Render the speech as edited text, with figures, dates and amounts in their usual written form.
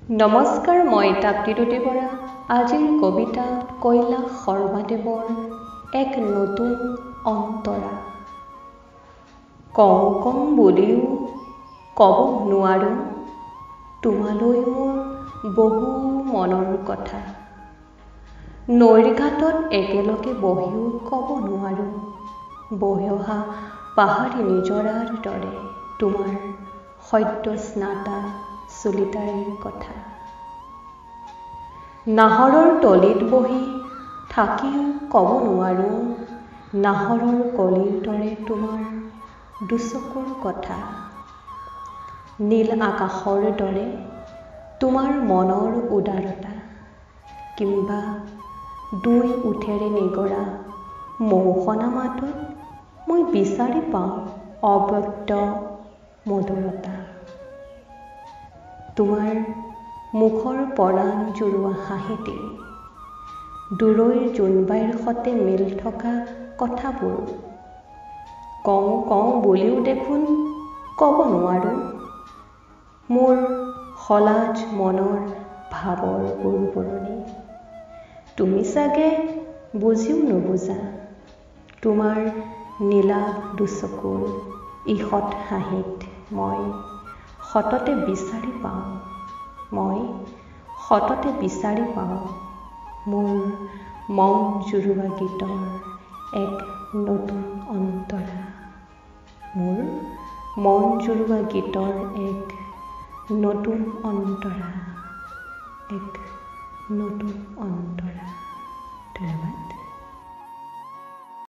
নমস্কাৰ, মই তাপ্তিৰুতি বৰা। আজিৰ কবিতা কৈলাশ শৰ্মাদেৱৰ এক নতুন অন্তৰা। কওঁ কওঁ বুলিও ক'ব নোৱাৰোঁ তোমালৈ মোৰ বহু মনৰ কথা। নৈৰ ঘাটত একেলগে বহিও ক'ব নোৱাৰোঁ বৈ অহা পাহাৰী নিজৰাৰ দৰে তোমাৰ সদ্য স্নাতা চুলিতাইৰ কথা। নাহৰৰ তলিত বহি থাকিও ক'ব নোৱাৰোঁ নাহৰৰ কলিৰ দৰে তোমাৰ দুচকুৰ কথা। নীল আকাশৰ দৰে তোমাৰ মনৰ উদাৰতা, কিম্বা দুই ওঠেৰে নিগৰা মৌসনা মাতত মই বিচাৰি পাওঁ অব্যক্ত মধুৰতা। তোমাৰ মুখৰ পৰাণ জুৰোৱা হাঁহিতে দূৰৈৰ জোনবাইৰ সতে মিল থকা কথাবোৰ কওঁ কওঁ বুলিও দেখোন ক'ব নোৱাৰোঁ মোৰ সলাজ মনৰ ভাৱৰ বুৰবুৰণি। তুমি চাগে বুজিও নুবুজা তোমাৰ নীলাভ দুচকুৰ ঈষৎ হাঁহিত মই সততে বিচাৰি পাওঁ মোৰ মন জুৰোৱা গীতৰ এক নতুন অন্তৰা। মোৰ মন জুৰোৱা গীতৰ এক নতুন অন্তৰা, ধন্যবাদ।